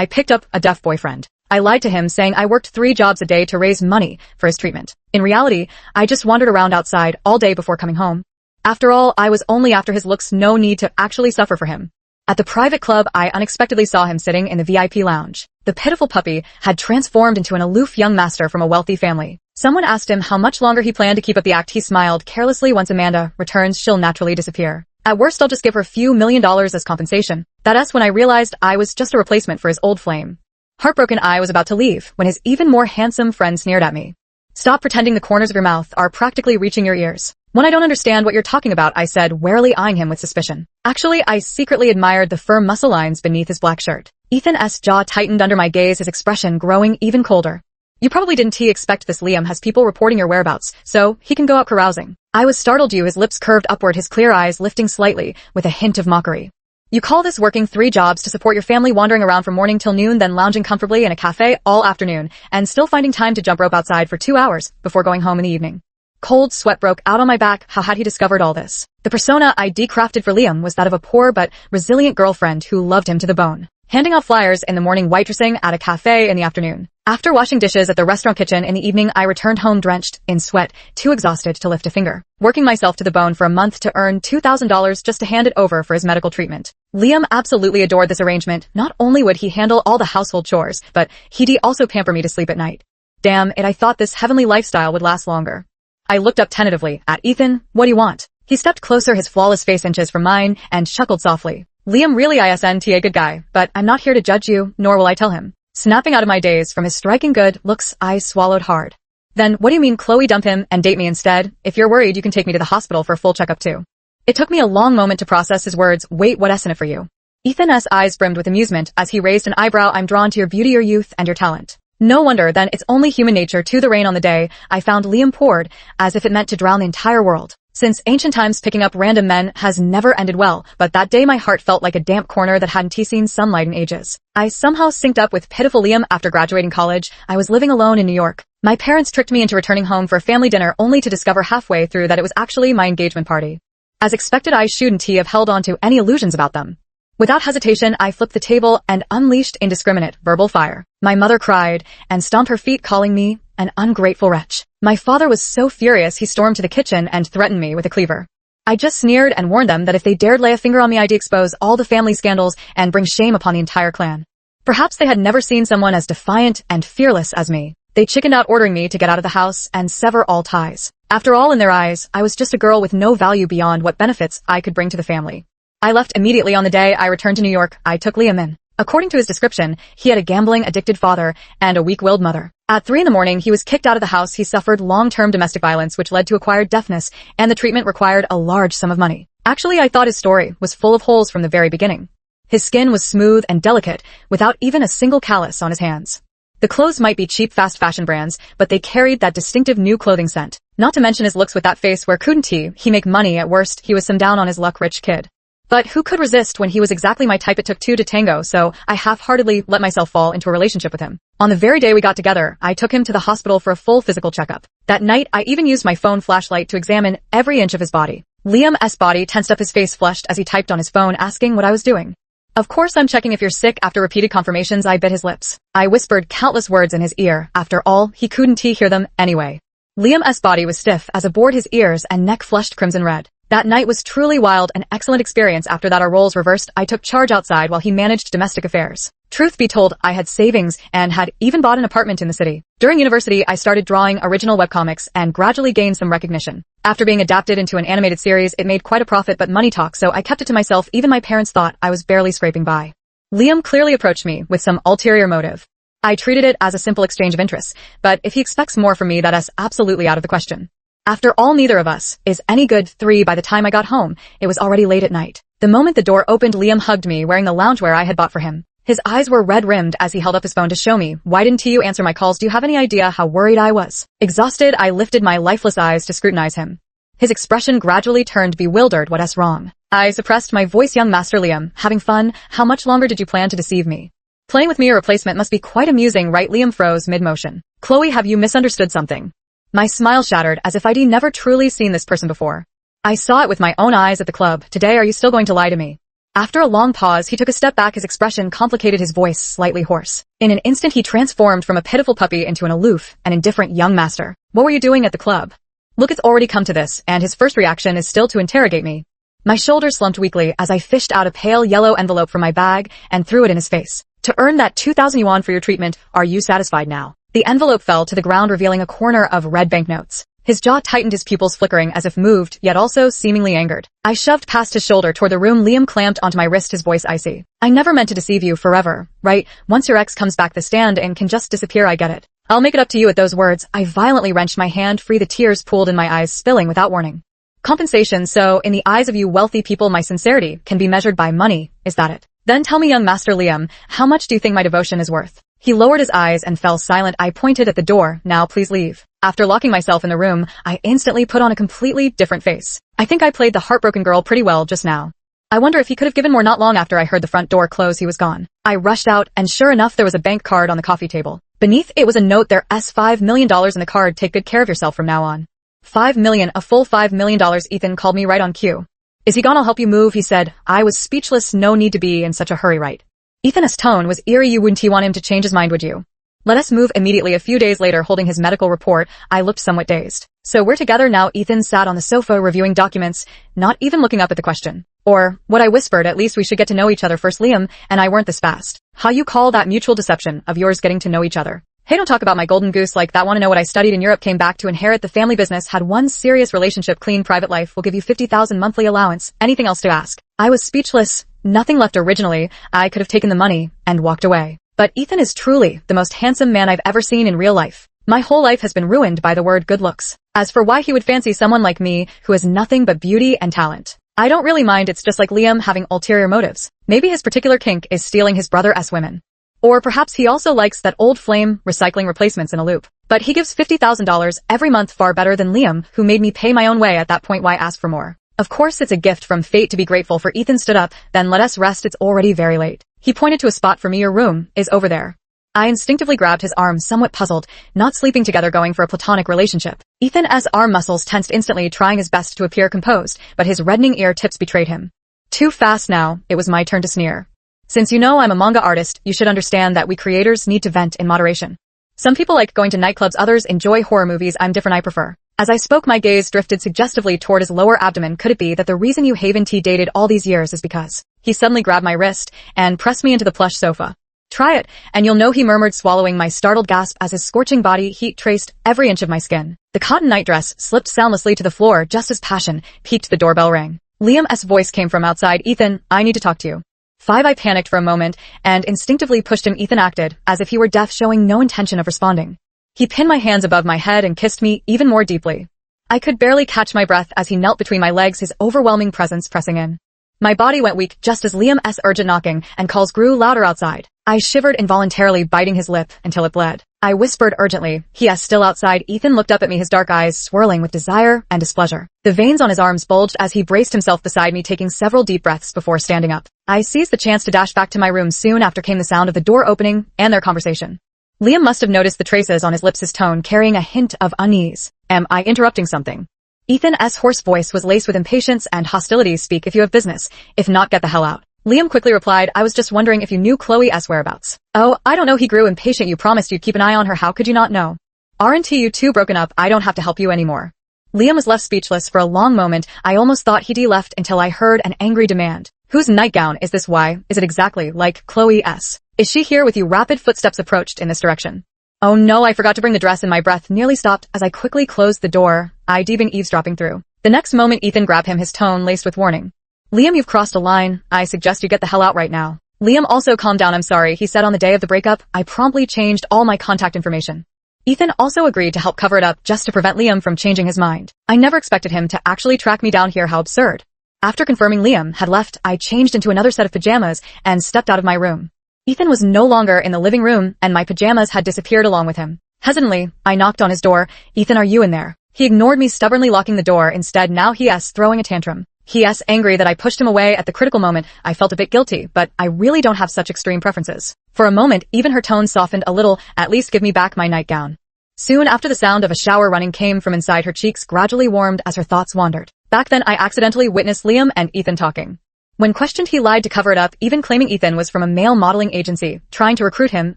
I picked up a deaf boyfriend. I lied to him saying I worked 3 jobs a day to raise money for his treatment. In reality, I just wandered around outside all day before coming home. After all, I was only after his looks, no need to actually suffer for him. At the private club, I unexpectedly saw him sitting in the VIP lounge. The pitiful puppy had transformed into an aloof young master from a wealthy family. Someone asked him how much longer he planned to keep up the act. He smiled carelessly. Once Amanda returns, she'll naturally disappear. At worst, I'll just give her a few $1,000,000 as compensation. That's when I realized I was just a replacement for his old flame. Heartbroken, I was about to leave when his even more handsome friend sneered at me. Stop pretending the corners of your mouth are practically reaching your ears. When I don't understand what you're talking about, I said, warily eyeing him with suspicion. Actually, I secretly admired the firm muscle lines beneath his black shirt. Ethan's jaw tightened under my gaze, his expression growing even colder. You probably didn't expect this. Liam has people reporting your whereabouts, so he can go out carousing. I was startled. His lips curved upward, his clear eyes lifting slightly with a hint of mockery. You call this working 3 jobs to support your family, wandering around from morning till noon, then lounging comfortably in a cafe all afternoon, and still finding time to jump rope outside for 2 hours before going home in the evening. Cold sweat broke out on my back. How had he discovered all this? The persona I decrafted for Liam was that of a poor but resilient girlfriend who loved him to the bone. Handing out flyers in the morning, waitressing at a cafe in the afternoon. After washing dishes at the restaurant kitchen in the evening, I returned home drenched in sweat, too exhausted to lift a finger. Working myself to the bone for a month to earn $2,000 just to hand it over for his medical treatment. Liam absolutely adored this arrangement. Not only would he handle all the household chores, but he'd also pamper me to sleep at night. Damn it, I thought this heavenly lifestyle would last longer. I looked up tentatively at Ethan. What do you want? He stepped closer, his flawless face inches from mine, and chuckled softly. Liam really isn't a good guy, but I'm not here to judge you, nor will I tell him. Snapping out of my daze from his striking good looks, I swallowed hard. Then, what do you mean, Chloe, dump him and date me instead? If you're worried, you can take me to the hospital for a full checkup too. It took me a long moment to process his words. Wait, what isn't it for you? Ethan's eyes brimmed with amusement as he raised an eyebrow. I'm drawn to your beauty, your youth, and your talent. No wonder, then it's only human nature to the rain on the day I found. Liam poured, as if it meant to drown the entire world. Since ancient times, picking up random men has never ended well, but that day my heart felt like a damp corner that hadn't seen sunlight in ages. I somehow synced up with pitiful Liam. After graduating college, I was living alone in New York. My parents tricked me into returning home for a family dinner, only to discover halfway through that it was actually my engagement party. As expected, I shouldn't have held on to any illusions about them. Without hesitation, I flipped the table and unleashed indiscriminate verbal fire. My mother cried and stomped her feet, calling me an ungrateful wretch. My father was so furious he stormed to the kitchen and threatened me with a cleaver. I just sneered and warned them that if they dared lay a finger on me, I'd expose all the family scandals and bring shame upon the entire clan. Perhaps they had never seen someone as defiant and fearless as me. They chickened out, ordering me to get out of the house and sever all ties. After all, in their eyes, I was just a girl with no value beyond what benefits I could bring to the family. I left immediately. On the day I returned to New York, I took Liam in. According to his description, he had a gambling-addicted father and a weak-willed mother. At 3 in the morning, he was kicked out of the house. He suffered long-term domestic violence, which led to acquired deafness, and the treatment required a large sum of money. Actually, I thought his story was full of holes from the very beginning. His skin was smooth and delicate, without even a single callus on his hands. The clothes might be cheap fast fashion brands, but they carried that distinctive new clothing scent. Not to mention his looks. With that face, where couldn't he make money? At worst, he was some down on his luck rich kid. But who could resist when he was exactly my type? It took 2 to tango, so I half-heartedly let myself fall into a relationship with him. On the very day we got together, I took him to the hospital for a full physical checkup. That night, I even used my phone flashlight to examine every inch of his body. Liam's body tensed up, his face flushed as he typed on his phone, asking what I was doing. Of course I'm checking if you're sick. After repeated confirmations, I bit his lips. I whispered countless words in his ear. After all, he couldn't hear them anyway. Liam's body was stiff as a board, his ears and neck flushed crimson red. That night was truly wild, an excellent experience. After that, our roles reversed. I took charge outside while he managed domestic affairs. Truth be told, I had savings and had even bought an apartment in the city. During university, I started drawing original webcomics and gradually gained some recognition. After being adapted into an animated series, it made quite a profit, but money talks, so I kept it to myself. Even my parents thought I was barely scraping by. Liam clearly approached me with some ulterior motive. I treated it as a simple exchange of interests, but if he expects more from me, that is absolutely out of the question. After all, neither of us is any good. 3 By the time I got home, it was already late at night. The moment the door opened, Liam hugged me, wearing the loungewear I had bought for him. His eyes were red-rimmed as he held up his phone to show me. Why didn't you answer my calls? Do you have any idea how worried I was? Exhausted, I lifted my lifeless eyes to scrutinize him. His expression gradually turned bewildered. What's wrong? I suppressed my voice. Young Master Liam, having fun? How much longer did you plan to deceive me? Playing with me, a replacement, must be quite amusing, right? Liam froze mid-motion. Chloe, have you misunderstood something? My smile shattered as if I'd never truly seen this person before. I saw it with my own eyes at the club. Today, are you still going to lie to me? After a long pause, he took a step back, his expression complicated, his voice slightly hoarse. In an instant he transformed from a pitiful puppy into an aloof and indifferent young master. What were you doing at the club? Look, it's already come to this, and his first reaction is still to interrogate me. My shoulders slumped weakly as I fished out a pale yellow envelope from my bag and threw it in his face. To earn that 2,000 yuan for your treatment, are you satisfied now? The envelope fell to the ground, revealing a corner of red banknotes. His jaw tightened, his pupils flickering as if moved, yet also seemingly angered. I shoved past his shoulder toward the room. Liam clamped onto my wrist, his voice icy. I never meant to deceive you forever, right? Once your ex comes back the stand and can just disappear, I get it. I'll make it up to you. At those words, I violently wrenched my hand free, the tears pooled in my eyes, spilling without warning. Compensation, so in the eyes of you wealthy people my sincerity can be measured by money, is that it? Then tell me, young Master Liam, how much do you think my devotion is worth? He lowered his eyes and fell silent. I pointed at the door. Now please leave. After locking myself in the room, I instantly put on a completely different face. I think I played the heartbroken girl pretty well just now. I wonder if he could have given more. Not long after I heard the front door close, he was gone. I rushed out, and sure enough, there was a bank card on the coffee table. Beneath it was a note. There's $5 million in the card. Take good care of yourself from now on. $5 million, a full $5 million. Ethan called me right on cue. Is he gone? I'll help you move, he said. I was speechless. No need to be in such a hurry, right? Ethan's tone was eerie. You wouldn't want him to change his mind, would you? Let us move immediately. A few days later, holding his medical report, I looked somewhat dazed. So we're together now. Ethan sat on the sofa reviewing documents, not even looking up at the question. Or, what I whispered, at least we should get to know each other first. Liam and I weren't this fast. How you call that mutual deception of yours getting to know each other? Hey, don't talk about my golden goose like that. Want to know what I studied in Europe? Came back to inherit the family business, had one serious relationship, clean private life, will give you 50,000 monthly allowance. Anything else to ask? I was speechless. Nothing left. Originally, I could have taken the money and walked away. But Ethan is truly the most handsome man I've ever seen in real life. My whole life has been ruined by the word good looks. As for why he would fancy someone like me who has nothing but beauty and talent, I don't really mind. It's just like Liam having ulterior motives. Maybe his particular kink is stealing his brother's women. Or perhaps he also likes that old flame, recycling replacements in a loop. But he gives $50,000 every month, far better than Liam, who made me pay my own way. At that point, why ask for more? Of course it's a gift from fate to be grateful for. Ethan stood up. Then let us rest. It's already very late. He pointed to a spot for me. Your room is over there. I instinctively grabbed his arm, somewhat puzzled, not sleeping together, going for a platonic relationship. Ethan's arm muscles tensed instantly, trying his best to appear composed, but his reddening ear tips betrayed him. Too fast now. It was my turn to sneer. Since you know I'm a manga artist, you should understand that we creators need to vent in moderation. Some people like going to nightclubs, others enjoy horror movies. I'm different. I prefer. As I spoke, my gaze drifted suggestively toward his lower abdomen. Could it be that the reason you Haven T dated all these years is because he suddenly grabbed my wrist and pressed me into the plush sofa? Try it, and you'll know, he murmured, swallowing my startled gasp as his scorching body heat traced every inch of my skin. The cotton nightdress slipped soundlessly to the floor just as passion piqued. The doorbell rang. Liam's voice came from outside. Ethan, I need to talk to you. I panicked for a moment and instinctively pushed him. Ethan acted as if he were deaf, showing no intention of responding. He pinned my hands above my head and kissed me even more deeply. I could barely catch my breath as he knelt between my legs, his overwhelming presence pressing in. My body went weak just as Liam's urgent knocking and calls grew louder outside. I shivered involuntarily, biting his lip until it bled. I whispered urgently, "He is still outside." Ethan looked up at me, his dark eyes swirling with desire and displeasure. The veins on his arms bulged as he braced himself beside me, taking several deep breaths before standing up. I seized the chance to dash back to my room. Soon after came the sound of the door opening and their conversation. Liam must have noticed the traces on his lips, his tone carrying a hint of unease. Am I interrupting something? Ethan's hoarse voice was laced with impatience and hostility. Speak if you have business. If not, get the hell out. Liam quickly replied, I was just wondering if you knew Chloe's whereabouts. Oh, I don't know. He grew impatient. You promised you'd keep an eye on her. How could you not know? Aren't you two broken up? I don't have to help you anymore. Liam was left speechless for a long moment. I almost thought he'd left until I heard an angry demand. Whose nightgown is this? Why is it exactly like Chloe's? Is she here with you? Rapid footsteps approached in this direction. Oh no, I forgot to bring the dress, and my breath nearly stopped as I quickly closed the door, I'd been eavesdropping through. The next moment Ethan grabbed him, his tone laced with warning. Liam, you've crossed a line. I suggest you get the hell out right now. Liam also calmed down. I'm sorry, he said. On the day of the breakup, I promptly changed all my contact information. Ethan also agreed to help cover it up just to prevent Liam from changing his mind. I never expected him to actually track me down here. How absurd. After confirming Liam had left, I changed into another set of pajamas and stepped out of my room. Ethan was no longer in the living room, and my pajamas had disappeared along with him. Hesitantly, I knocked on his door. Ethan, are you in there? He ignored me, stubbornly locking the door. Instead, now he's throwing a tantrum. He's angry that I pushed him away at the critical moment. I felt a bit guilty, but I really don't have such extreme preferences. For a moment, even her tone softened a little. At least give me back my nightgown. Soon after, the sound of a shower running came from inside. Her cheeks gradually warmed as her thoughts wandered. Back then, I accidentally witnessed Liam and Ethan talking. When questioned, he lied to cover it up, even claiming Ethan was from a male modeling agency, trying to recruit him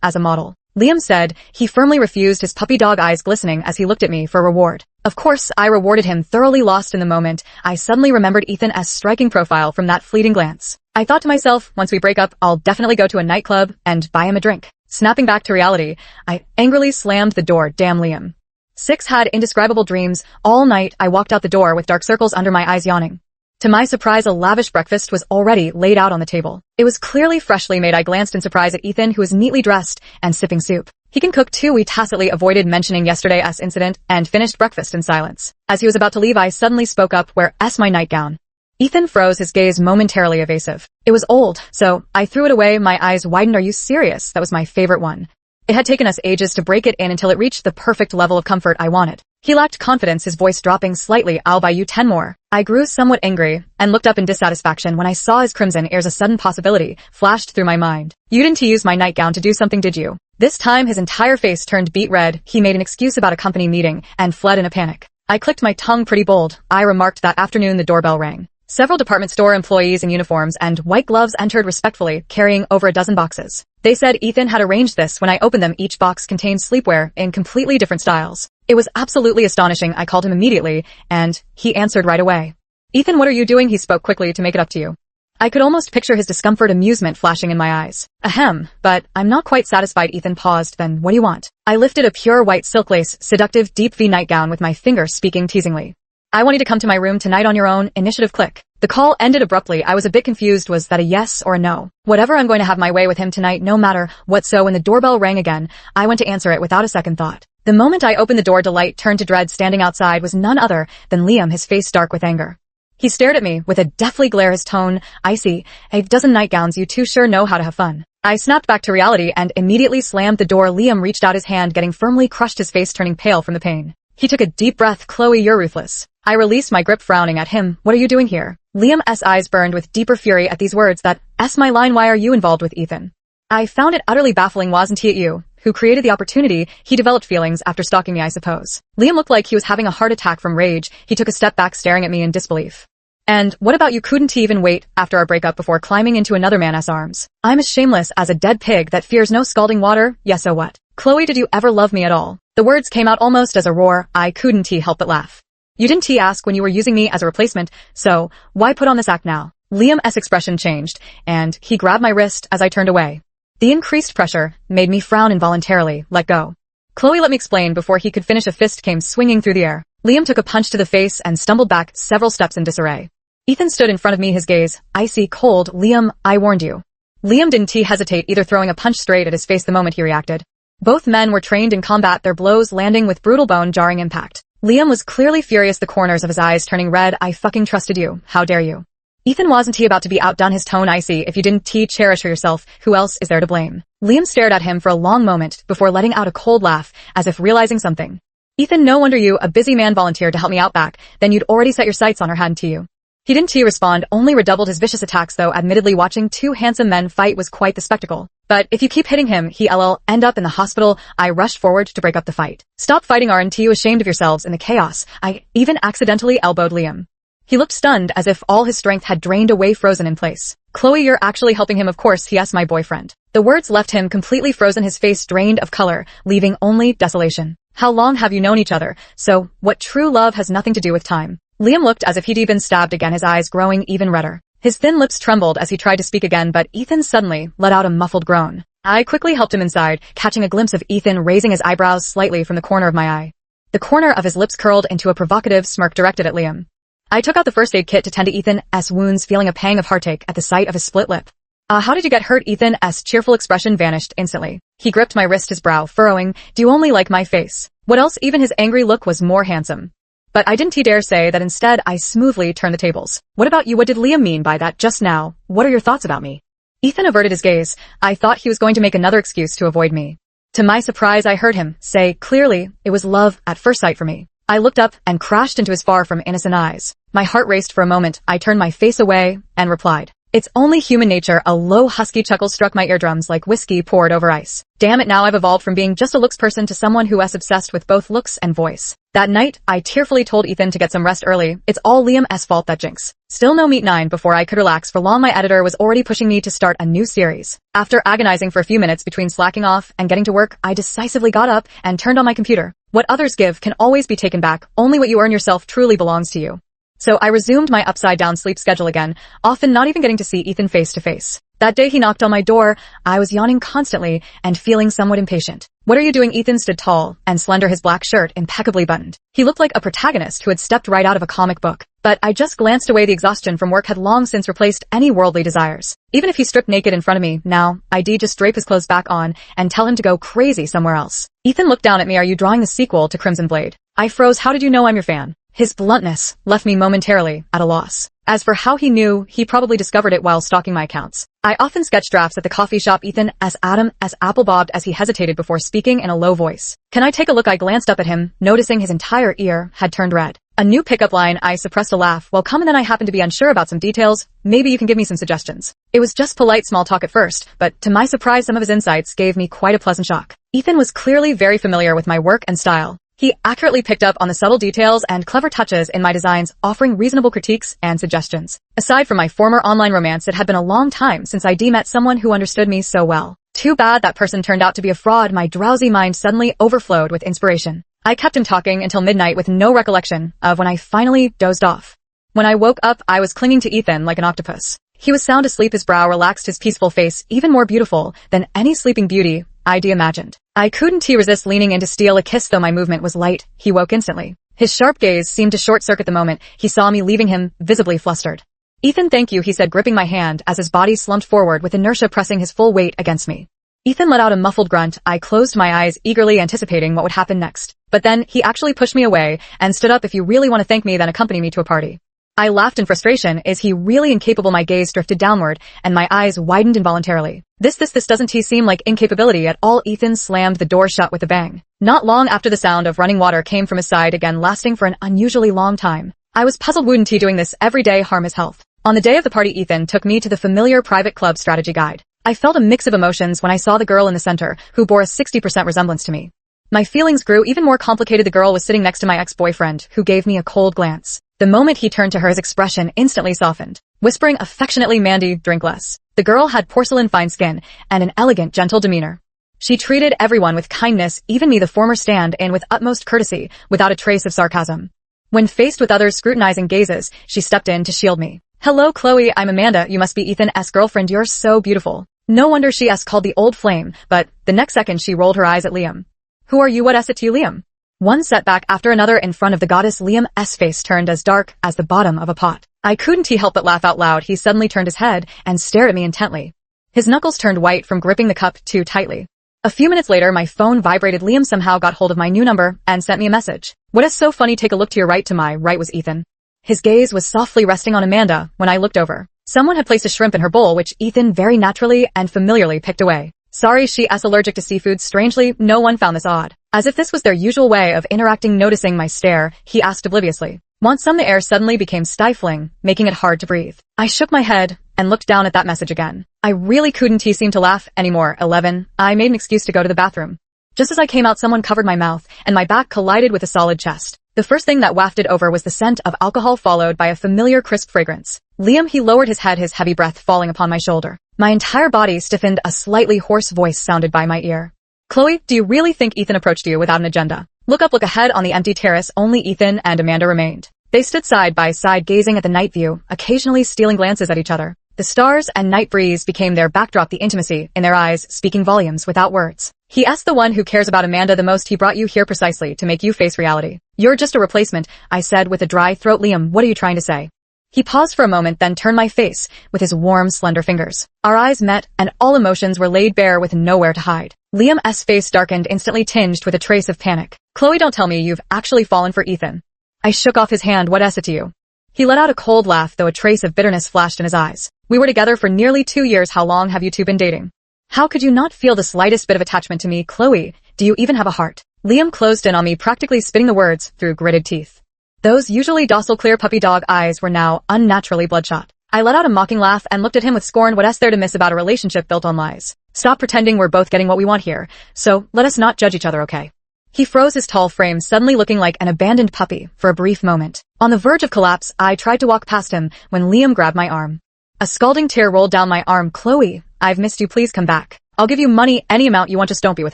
as a model. Liam said he firmly refused, his puppy dog eyes glistening as he looked at me for reward. Of course, I rewarded him, thoroughly lost in the moment. I suddenly remembered Ethan's striking profile from that fleeting glance. I thought to myself, once we break up, I'll definitely go to a nightclub and buy him a drink. Snapping back to reality, I angrily slammed the door. Damn Liam. 6 had indescribable dreams. All night, I walked out the door with dark circles under my eyes, yawning. To my surprise, a lavish breakfast was already laid out on the table. It was clearly freshly made. I glanced in surprise at Ethan, who was neatly dressed and sipping soup. He can cook too. We tacitly avoided mentioning yesterday's incident and finished breakfast in silence. As he was about to leave, I suddenly spoke up. Where's my nightgown? Ethan froze, his gaze momentarily evasive. It was old, so I threw it away. My eyes widened. Are you serious? That was my favorite one. It had taken us ages to break it in until it reached the perfect level of comfort I wanted. He lacked confidence, his voice dropping slightly. I'll buy you 10 more. I grew somewhat angry and looked up in dissatisfaction when I saw his crimson ears. A sudden possibility flashed through my mind. You didn't use my nightgown to do something, did you? This time his entire face turned beet red. He made an excuse about a company meeting and fled in a panic. I clicked my tongue. Pretty bold. I remarked. That afternoon the doorbell rang. Several department store employees in uniforms and white gloves entered respectfully, carrying over a dozen boxes. They said Ethan had arranged this. When I opened them, each box contained sleepwear in completely different styles. It was absolutely astonishing. I called him immediately, and he answered right away. Ethan, what are you doing? He spoke quickly to make it up to you. I could almost picture his discomfort, amusement flashing in my eyes. Ahem, but I'm not quite satisfied. Ethan paused. Then what do you want? I lifted a pure white silk lace, seductive deep V nightgown with my finger, speaking teasingly. I want you to come to my room tonight on your own initiative. Click. The call ended abruptly. I was a bit confused. Was that a yes or a no? Whatever, I'm going to have my way with him tonight, no matter what. So when the doorbell rang again, I went to answer it without a second thought. The moment I opened the door, delight turned to dread. Standing outside was none other than Liam, his face dark with anger. He stared at me with a deathly glare, his tone icy. A dozen nightgowns, you two sure know how to have fun. I snapped back to reality and immediately slammed the door. Liam reached out his hand, getting firmly crushed, his face turning pale from the pain. He took a deep breath. Chloe, you're ruthless. I released my grip, frowning at him. What are you doing here? Liam's eyes burned with deeper fury at these words. That's my line. Why are you involved with Ethan? I found it utterly baffling. Wasn't he at you who created the opportunity? He developed feelings after stalking me, I suppose. Liam looked like he was having a heart attack from rage. He took a step back, staring at me in disbelief. And what about you? Couldn't he even wait after our breakup before climbing into another man's arms? I'm as shameless as a dead pig that fears no scalding water. Yes, so what? Chloe, did you ever love me at all? The words came out almost as a roar. I couldn't help but laugh. You didn't ask when you were using me as a replacement, so why put on this act now? Liam's expression changed, and he grabbed my wrist as I turned away. The increased pressure made me frown involuntarily. Let go. Chloe, let me explain. Before he could finish, a fist came swinging through the air. Liam took a punch to the face and stumbled back several steps in disarray. Ethan stood in front of me, his gaze icy cold. Liam, I warned you. Liam didn't hesitate, either throwing a punch straight at his face the moment he reacted. Both men were trained in combat, their blows landing with brutal bone-jarring impact. Liam was clearly furious, the corners of his eyes turning red. I fucking trusted you. How dare you? Ethan, wasn't he about to be outdone, his tone icy. If you didn't cherish her yourself, who else is there to blame? Liam stared at him for a long moment before letting out a cold laugh, as if realizing something. Ethan, no wonder you, a busy man, volunteered to help me out back. Then you'd already set your sights on her, hadn't you? He didn't respond, only redoubled his vicious attacks, though admittedly watching two handsome men fight was quite the spectacle. But if you keep hitting him, he'll end up in the hospital. I rushed forward to break up the fight. Stop fighting, aren't you ashamed of yourselves in the chaos? I even accidentally elbowed Liam. He looked stunned, as if all his strength had drained away, frozen in place. Chloe, you're actually helping him? Of course, yes, my boyfriend. The words left him completely frozen, his face drained of color, leaving only desolation. How long have you known each other? So, what true love has nothing to do with time. Liam looked as if he'd been stabbed again, his eyes growing even redder. His thin lips trembled as he tried to speak again, but Ethan suddenly let out a muffled groan. I quickly helped him inside, catching a glimpse of Ethan raising his eyebrows slightly from the corner of my eye. The corner of his lips curled into a provocative smirk directed at Liam. I took out the first aid kit to tend to Ethan's wounds, feeling a pang of heartache at the sight of his split lip. How did you get hurt? Ethan's cheerful expression vanished instantly. He gripped my wrist, his brow furrowing. Do you only like my face? What else? Even his angry look was more handsome. But I didn't dare say that. Instead, I smoothly turned the tables. What about you? What did Liam mean by that just now? What are your thoughts about me? Ethan averted his gaze. I thought he was going to make another excuse to avoid me. To my surprise, I heard him say clearly, it was love at first sight for me. I looked up and crashed into his far from innocent eyes. My heart raced for a moment. I turned my face away and replied, It's only human nature. A low husky chuckle struck my eardrums like whiskey poured over ice. Damn it, now I've evolved from being just a looks person to someone who is obsessed with both looks and voice. That night, I tearfully told Ethan to get some rest early. It's all Liam's fault, that jinx. Still no meet 9 before I could relax for long. My editor was already pushing me to start a new series. After agonizing for a few minutes between slacking off and getting to work, I decisively got up and turned on my computer. What others give can always be taken back. Only what you earn yourself truly belongs to you. So I resumed my upside-down sleep schedule again, often not even getting to see Ethan face to face. That day he knocked on my door, I was yawning constantly and feeling somewhat impatient. "What are you doing?" Ethan stood tall and slender, his black shirt impeccably buttoned. He looked like a protagonist who had stepped right out of a comic book. But I just glanced away. The exhaustion from work had long since replaced any worldly desires. Even if he stripped naked in front of me, now, I'd just drape his clothes back on and tell him to go crazy somewhere else. Ethan looked down at me. "Are you drawing the sequel to Crimson Blade?" I froze. "How did you know I'm your fan?" His bluntness left me momentarily at a loss. As for how he knew, he probably discovered it while stalking my accounts. I often sketch drafts at the coffee shop. Ethan, as Adam, as apple bobbed as he hesitated before speaking in a low voice. "Can I take a look?" I glanced up at him, noticing his entire ear had turned red. A new pickup line. I suppressed a laugh. "Well, come, and then I happen to be unsure about some details. Maybe you can give me some suggestions." It was just polite small talk at first, but to my surprise, some of his insights gave me quite a pleasant shock. Ethan was clearly very familiar with my work and style. He accurately picked up on the subtle details and clever touches in my designs, offering reasonable critiques and suggestions. Aside from my former online romance, it had been a long time since I'd met someone who understood me so well. Too bad that person turned out to be a fraud. My drowsy mind suddenly overflowed with inspiration. I kept him talking until midnight with no recollection of when I finally dozed off. When I woke up, I was clinging to Ethan like an octopus. He was sound asleep, his brow relaxed, his peaceful face even more beautiful than any sleeping beauty I'd imagined. I couldn't resist leaning in to steal a kiss, though my movement was light. He woke instantly. His sharp gaze seemed to short-circuit the moment he saw me leaving him, visibly flustered. "Ethan, thank you," he said, gripping my hand as his body slumped forward with inertia pressing his full weight against me. Ethan let out a muffled grunt. I closed my eyes, eagerly anticipating what would happen next. But then, he actually pushed me away and stood up. "If you really want to thank me, then accompany me to a party." I laughed in frustration. Is he really incapable? My gaze drifted downward, and my eyes widened involuntarily. This doesn't seem like incapability at all. Ethan slammed the door shut with a bang. Not long after, the sound of running water came from his side again, lasting for an unusually long time. I was puzzled. Wouldn't he doing this every day harm his health? On the day of the party, Ethan took me to the familiar private club strategy guide. I felt a mix of emotions when I saw the girl in the center, who bore a 60% resemblance to me. My feelings grew even more complicated. The girl was sitting next to my ex-boyfriend, who gave me a cold glance. The moment he turned to her, his expression instantly softened. Whispering affectionately, "Mandy, drink less." The girl had porcelain fine skin and an elegant, gentle demeanor. She treated everyone with kindness, even me, the former stand-in, with utmost courtesy, without a trace of sarcasm. When faced with others' scrutinizing gazes, she stepped in to shield me. "Hello, Chloe, I'm Amanda. You must be Ethan's girlfriend. You're so beautiful." No wonder she called the old flame, but the next second she rolled her eyes at Liam. "Who are you? What is it to you, Liam?" One setback after another in front of the goddess. Liam's face turned as dark as the bottom of a pot. I couldn't help but laugh out loud. He suddenly turned his head and stared at me intently. His knuckles turned white from gripping the cup too tightly. A few minutes later, my phone vibrated. Liam somehow got hold of my new number and sent me a message. "What is so funny? Take a look to your right." To my right was Ethan. His gaze was softly resting on Amanda when I looked over. Someone had placed a shrimp in her bowl, which Ethan very naturally and familiarly picked away. "Sorry, she's allergic to seafood." Strangely, no one found this odd. As if this was their usual way of interacting. Noticing my stare, he asked obliviously, "Want some?" The air suddenly became stifling, making it hard to breathe. I shook my head and looked down at that message again. I really couldn't seem to laugh anymore. 11. I made an excuse to go to the bathroom. Just as I came out, someone covered my mouth, and my back collided with a solid chest. The first thing that wafted over was the scent of alcohol, followed by a familiar crisp fragrance. Liam, he lowered his head, his heavy breath falling upon my shoulder. My entire body stiffened. A slightly hoarse voice sounded by my ear. "Chloe, do you really think Ethan approached you without an agenda?" Look up, look ahead. On the empty terrace, only Ethan and Amanda remained. They stood side by side, gazing at the night view, occasionally stealing glances at each other. The stars and night breeze became their backdrop, the intimacy in their eyes speaking volumes without words. He asked the one who cares about Amanda the most. He brought you here precisely to make you face reality. You're just a replacement, I said with a dry throat. Liam, what are you trying to say? He paused for a moment, then turned my face with his warm, slender fingers. Our eyes met, and all emotions were laid bare with nowhere to hide. Liam's face darkened, instantly tinged with a trace of panic. "Chloe, don't tell me you've actually fallen for Ethan." I shook off his hand. "What is it to you?" He let out a cold laugh, though a trace of bitterness flashed in his eyes. "We were together for nearly 2 years. How long have you two been dating? How could you not feel the slightest bit of attachment to me? Chloe, do you even have a heart?" Liam closed in on me, practically spitting the words through gritted teeth. Those usually docile, clear puppy dog eyes were now unnaturally bloodshot. I let out a mocking laugh and looked at him with scorn. What's there to miss about a relationship built on lies? Stop pretending we're both getting what we want here, so let us not judge each other, okay? He froze, his tall frame suddenly looking like an abandoned puppy for a brief moment. On the verge of collapse, I tried to walk past him when Liam grabbed my arm. A scalding tear rolled down my arm. Chloe, I've missed you, please come back. I'll give you money, any amount you want, just don't be with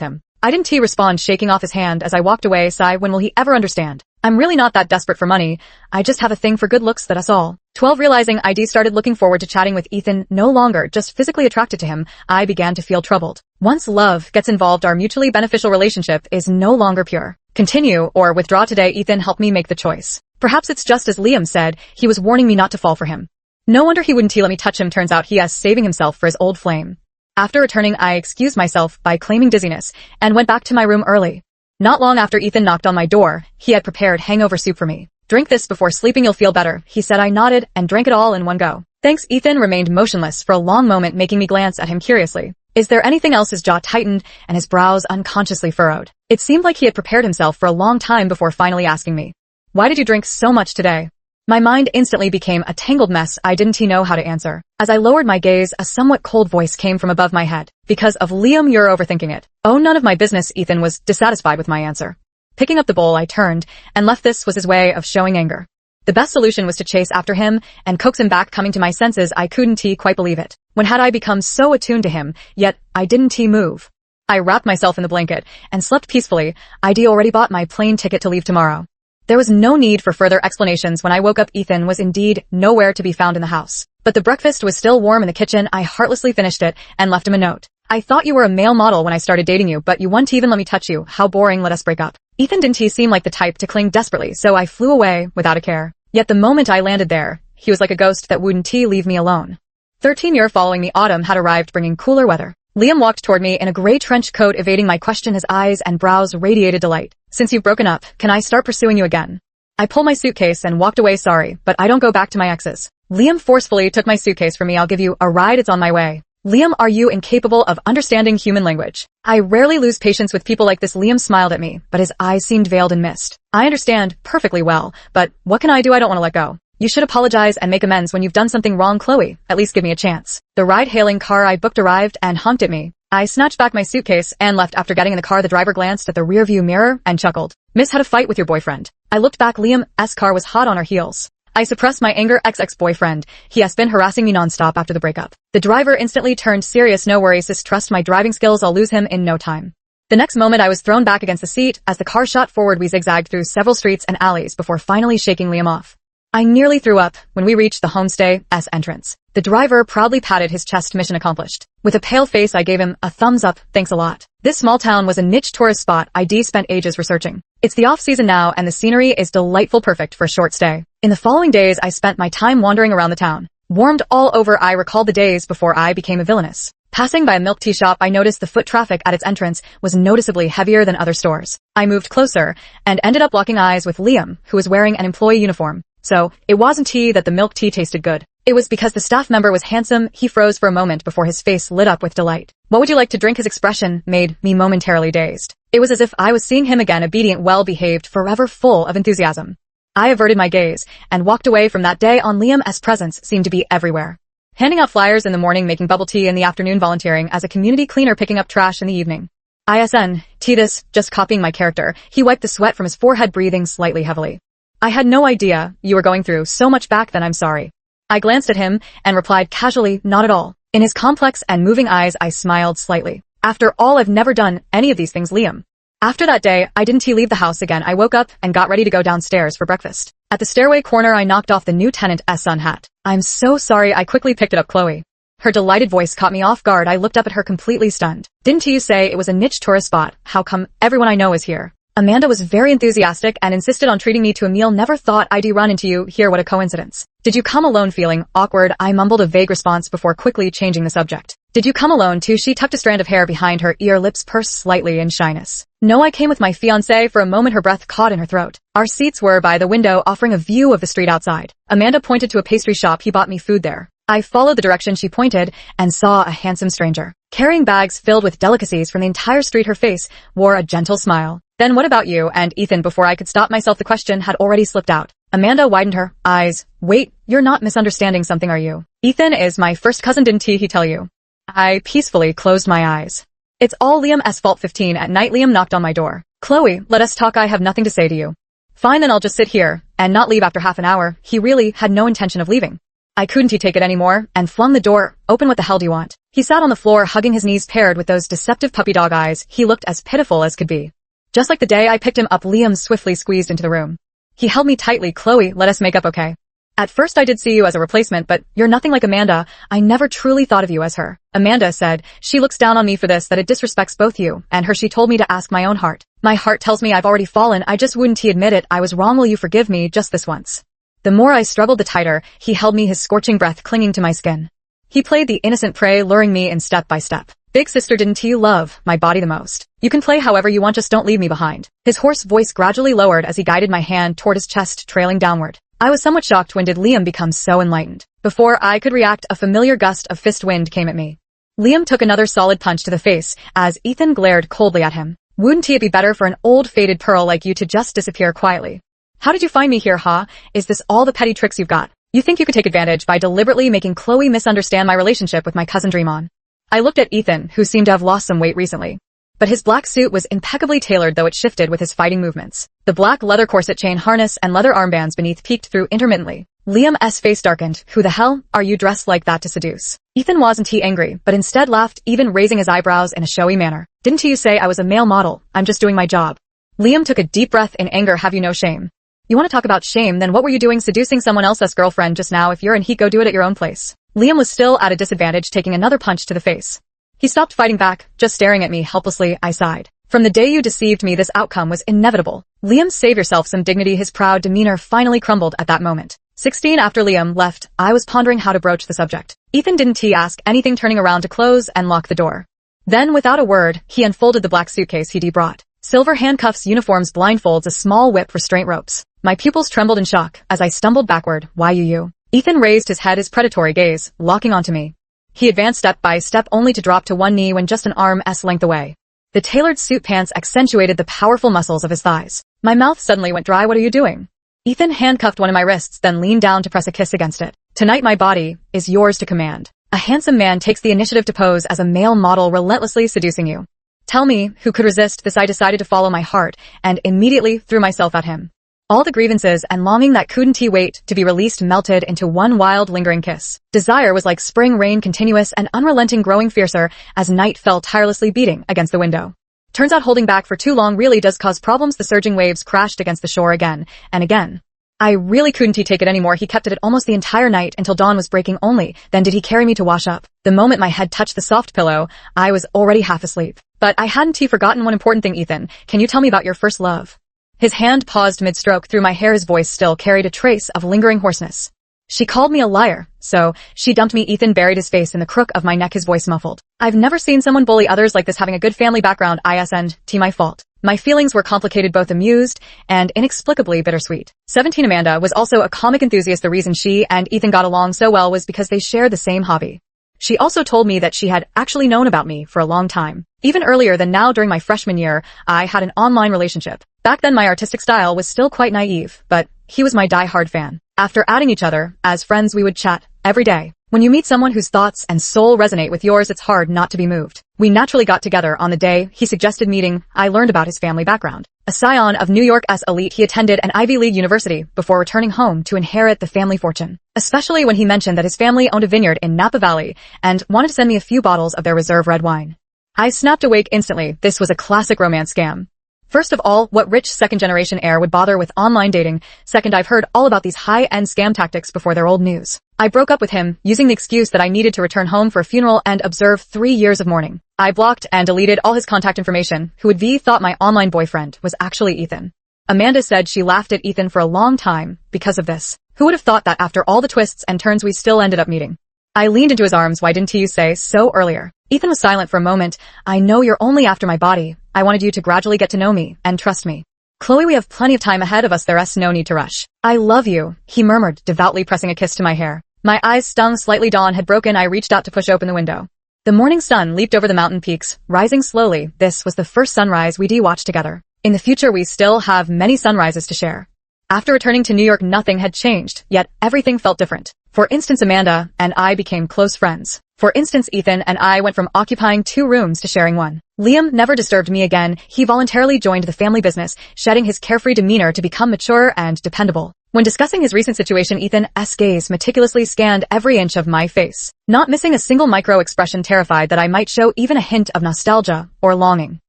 him. I didn't respond, shaking off his hand as I walked away. Sigh, when will he ever understand? I'm really not that desperate for money. I just have a thing for good looks, that's all. 12. Realizing I'd started looking forward to chatting with Ethan, no longer just physically attracted to him, I began to feel troubled. Once love gets involved, our mutually beneficial relationship is no longer pure. Continue or withdraw today. Ethan helped me make the choice. Perhaps it's just as Liam said, he was warning me not to fall for him. No wonder he wouldn't let me touch him. Turns out he is saving himself for his old flame. After returning, I excused myself by claiming dizziness and went back to my room early. Not long after Ethan knocked on my door, he had prepared hangover soup for me. Drink this before sleeping, you'll feel better, he said. I nodded and drank it all in one go. Thanks. Ethan remained motionless for a long moment, making me glance at him curiously. Is there anything else? His jaw tightened and his brows unconsciously furrowed. It seemed like he had prepared himself for a long time before finally asking me, why did you drink so much today? My mind instantly became a tangled mess. I didn't know how to answer. As I lowered my gaze, a somewhat cold voice came from above my head. Because of Liam, you're overthinking it. Oh, none of my business. Ethan was dissatisfied with my answer. Picking up the bowl, I turned and left. This was his way of showing anger. The best solution was to chase after him and coax him back. Coming to my senses, I couldn't quite believe it. When had I become so attuned to him, yet I didn't move. I wrapped myself in the blanket and slept peacefully. I'd already bought my plane ticket to leave tomorrow. There was no need for further explanations. When I woke up, Ethan was indeed nowhere to be found in the house. But the breakfast was still warm in the kitchen. I heartlessly finished it and left him a note. I thought you were a male model when I started dating you, but you wouldn't even let me touch you. How boring, let us break up. Ethan didn't seem like the type to cling desperately, so I flew away without a care. Yet the moment I landed there, he was like a ghost that wouldn't leave me alone. 13 year following the autumn had arrived, bringing cooler weather. Liam walked toward me in a gray trench coat, evading my question. His eyes and brows radiated delight. Since you've broken up, can I start pursuing you again? I pulled my suitcase and walked away. Sorry, but I don't go back to my exes. Liam forcefully took my suitcase from me. I'll give you a ride, it's on my way. Liam, are you incapable of understanding human language? I rarely lose patience with people like this. Liam smiled at me, but his eyes seemed veiled in mist. I understand perfectly well, but what can I do? I don't want to let go. You should apologize and make amends when you've done something wrong. Chloe, at least give me a chance. The ride-hailing car I booked arrived and honked at me. I snatched back my suitcase and left. After getting in the car, the driver glanced at the rearview mirror and chuckled. Miss had a fight with your boyfriend. I looked back. Liam's car was hot on her heels. I suppressed my anger. Ex-boyfriend. He has been harassing me nonstop after the breakup. The driver instantly turned serious. No worries, sis, trust my driving skills. I'll lose him in no time. The next moment I was thrown back against the seat. As the car shot forward, we zigzagged through several streets and alleys before finally shaking Liam off. I nearly threw up when we reached the homestay's entrance. The driver proudly patted his chest. Mission accomplished. With a pale face, I gave him a thumbs up. Thanks a lot. This small town was a niche tourist spot I'd spent ages researching. It's the off-season now and the scenery is delightful, perfect for a short stay. In the following days, I spent my time wandering around the town. Warmed all over, I recalled the days before I became a villainess. Passing by a milk tea shop, I noticed the foot traffic at its entrance was noticeably heavier than other stores. I moved closer and ended up locking eyes with Liam, who was wearing an employee uniform. So, it wasn't that the milk tea tasted good. It was because the staff member was handsome. He froze for a moment before his face lit up with delight. What would you like to drink? His expression made me momentarily dazed. It was as if I was seeing him again, obedient, well-behaved, forever full of enthusiasm. I averted my gaze and walked away from that day on. Liam's presence seemed to be everywhere. Handing out flyers in the morning, making bubble tea in the afternoon, volunteering as a community cleaner, picking up trash in the evening. This, just copying my character. He wiped the sweat from his forehead, breathing slightly heavily. I had no idea you were going through so much back then. I'm sorry. I glanced at him and replied casually, not at all. In his complex and moving eyes, I smiled slightly. After all, I've never done any of these things, Liam. After that day, I didn't leave the house again. I woke up and got ready to go downstairs for breakfast. At the stairway corner, I knocked off the new tenant's sun hat. I'm so sorry. I quickly picked it up. Chloe. Her delighted voice caught me off guard. I looked up at her completely stunned. Didn't you say it was a niche tourist spot? How come everyone I know is here? Amanda was very enthusiastic and insisted on treating me to a meal. Never thought I'd run into you here. What a coincidence. Did you come alone? Feeling awkward, I mumbled a vague response before quickly changing the subject. Did you come alone too? She tucked a strand of hair behind her ear, lips pursed slightly in shyness. No, I came with my fiancé. For a moment her breath caught in her throat. Our seats were by the window, offering a view of the street outside. Amanda pointed to a pastry shop. He bought me food there. I followed the direction she pointed and saw a handsome stranger, carrying bags filled with delicacies from the entire street. Her face wore a gentle smile. Then what about you and Ethan? Before I could stop myself, the question had already slipped out. Amanda widened her eyes. Wait, you're not misunderstanding something, are you? Ethan is my first cousin, didn't he tell you? I peacefully closed my eyes. It's all Liam's fault. 15 at night, Liam knocked on my door. Chloe, let us talk. I have nothing to say to you. Fine, then I'll just sit here and not leave after half an hour. He really had no intention of leaving. I couldn't take it anymore and flung the door open. What the hell do you want? He sat on the floor hugging his knees, paired with those deceptive puppy dog eyes. He looked as pitiful as could be. Just like the day I picked him up, Liam swiftly squeezed into the room. He held me tightly. Chloe, let us make up, okay? At first I did see you as a replacement, but you're nothing like Amanda. I never truly thought of you as her. Amanda said, she looks down on me for this, that it disrespects both you and her. She told me to ask my own heart. My heart tells me I've already fallen. I just wouldn't admit it. I was wrong. Will you forgive me just this once? The more I struggled, the tighter he held me, his scorching breath clinging to my skin. He played the innocent prey, luring me in step by step. Big sister, didn't you love my body the most? You can play however you want, just don't leave me behind. His hoarse voice gradually lowered as he guided my hand toward his chest, trailing downward. I was somewhat shocked. When did Liam become so enlightened? Before I could react, a familiar gust of fist wind came at me. Liam took another solid punch to the face as Ethan glared coldly at him. Wouldn't it be better for an old faded pearl like you to just disappear quietly? How did you find me here, huh? Is this all the petty tricks you've got? You think you could take advantage by deliberately making Chloe misunderstand my relationship with my cousin? Dream on. I looked at Ethan, who seemed to have lost some weight recently. But his black suit was impeccably tailored, though it shifted with his fighting movements. The black leather corset, chain harness, and leather armbands beneath peeked through intermittently. Liam's face darkened. Who the hell are you dressed like that to seduce? Ethan wasn't angry, but instead laughed, even raising his eyebrows in a showy manner. Didn't you say I was a male model? I'm just doing my job. Liam took a deep breath in anger. Have you no shame? You want to talk about shame? Then what were you doing seducing someone else's girlfriend just now? If you're in heat, go do it at your own place. Liam was still at a disadvantage, taking another punch to the face. He stopped fighting back, just staring at me helplessly. I sighed. From the day you deceived me, this outcome was inevitable. Liam, save yourself some dignity. His proud demeanor finally crumbled at that moment. 16 after Liam left, I was pondering how to broach the subject. Ethan, didn't he ask anything? Turning around to close and lock the door. Then, without a word, he unfolded the black suitcase he'd brought. Silver handcuffs, uniforms, blindfolds, a small whip, restraint ropes. My pupils trembled in shock as I stumbled backward. Why you? Ethan raised his head, his predatory gaze locking onto me. He advanced step by step, only to drop to one knee when just an arm's length away. The tailored suit pants accentuated the powerful muscles of his thighs. My mouth suddenly went dry. What are you doing? Ethan handcuffed one of my wrists, then leaned down to press a kiss against it. Tonight my body is yours to command. A handsome man takes the initiative to pose as a male model, relentlessly seducing you. Tell me, who could resist this? I decided to follow my heart and immediately threw myself at him. All the grievances and longing that couldn't wait to be released melted into one wild, lingering kiss. Desire was like spring rain, continuous and unrelenting, growing fiercer as night fell tirelessly beating against the window. Turns out holding back for too long really does cause problems. The surging waves crashed against the shore again and again. I really couldn't take it anymore. He kept at it almost the entire night until dawn was breaking. Only then did he carry me to wash up. The moment my head touched the soft pillow, I was already half asleep. But I hadn't forgotten one important thing. Ethan, can you tell me about your first love? His hand paused mid-stroke through my hair. His voice still carried a trace of lingering hoarseness. She called me a liar, so she dumped me. Ethan buried his face in the crook of my neck, his voice muffled. I've never seen someone bully others like this. Having a good family background, my fault. My feelings were complicated, both amused and inexplicably bittersweet. 17 Amanda was also a comic enthusiast. The reason she and Ethan got along so well was because they shared the same hobby. She also told me that she had actually known about me for a long time. Even earlier than now, during my freshman year, I had an online relationship. Back then my artistic style was still quite naive, but he was my die-hard fan. After adding each other as friends, we would chat every day. When you meet someone whose thoughts and soul resonate with yours, it's hard not to be moved. We naturally got together on the day he suggested meeting. I learned about his family background. A scion of New York's elite, he attended an Ivy League university before returning home to inherit the family fortune. Especially when he mentioned that his family owned a vineyard in Napa Valley and wanted to send me a few bottles of their reserve red wine. I snapped awake instantly. This was a classic romance scam. First of all, what rich second-generation heir would bother with online dating? Second, I've heard all about these high-end scam tactics before. they're old news. I broke up with him, using the excuse that I needed to return home for a funeral and observe 3 years of mourning. I blocked and deleted all his contact information. Who would have thought my online boyfriend was actually Ethan? Amanda said she laughed at Ethan for a long time because of this. Who would have thought that after all the twists and turns we still ended up meeting? I leaned into his arms. Why didn't you say so earlier? Ethan was silent for a moment. I know you're only after my body. I wanted you to gradually get to know me and trust me. Chloe, we have plenty of time ahead of us. There's no need to rush. I love you, he murmured, devoutly pressing a kiss to my hair. My eyes stung slightly. Dawn had broken. I reached out to push open the window. The morning sun leaped over the mountain peaks, rising slowly. This was the first sunrise we'd watched together. In the future, we still have many sunrises to share. After returning to New York, nothing had changed, yet everything felt different. For instance, Amanda and I became close friends. For instance, Ethan and I went from occupying 2 rooms to sharing one. Liam never disturbed me again. He voluntarily joined the family business, shedding his carefree demeanor to become mature and dependable. When discussing his recent situation, Ethan's gaze meticulously scanned every inch of my face, not missing a single micro-expression, terrified that I might show even a hint of nostalgia or longing.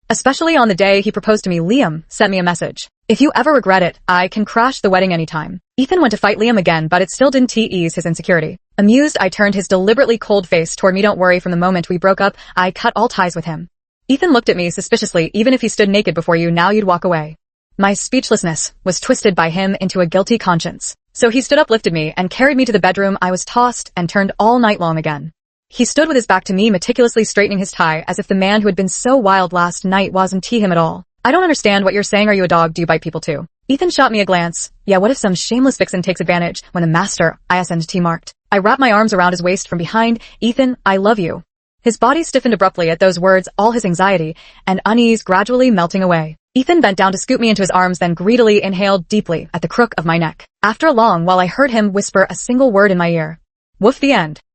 Especially on the day he proposed to me, Liam sent me a message. "If you ever regret it, I can crash the wedding anytime." Ethan went to fight Liam again, but it still didn't ease his insecurity. Amused, I turned his deliberately cold face toward me. "Don't worry, from the moment we broke up, I cut all ties with him." Ethan looked at me suspiciously. "Even if he stood naked before you, now you'd walk away." My speechlessness was twisted by him into a guilty conscience. So he stood up, lifted me, and carried me to the bedroom. I was tossed and turned all night long again. He stood with his back to me, meticulously straightening his tie, as if the man who had been so wild last night wasn't him at all. "I don't understand what you're saying. Are you a dog? Do you bite people too?" Ethan shot me a glance. Yeah, what if some shameless vixen takes advantage when the master ISNT marked? I wrapped my arms around his waist from behind. "Ethan, I love you." His body stiffened abruptly at those words, all his anxiety and unease gradually melting away. Ethan bent down to scoop me into his arms, then greedily inhaled deeply at the crook of my neck. After a long while, I heard him whisper a single word in my ear. "Woof." The end.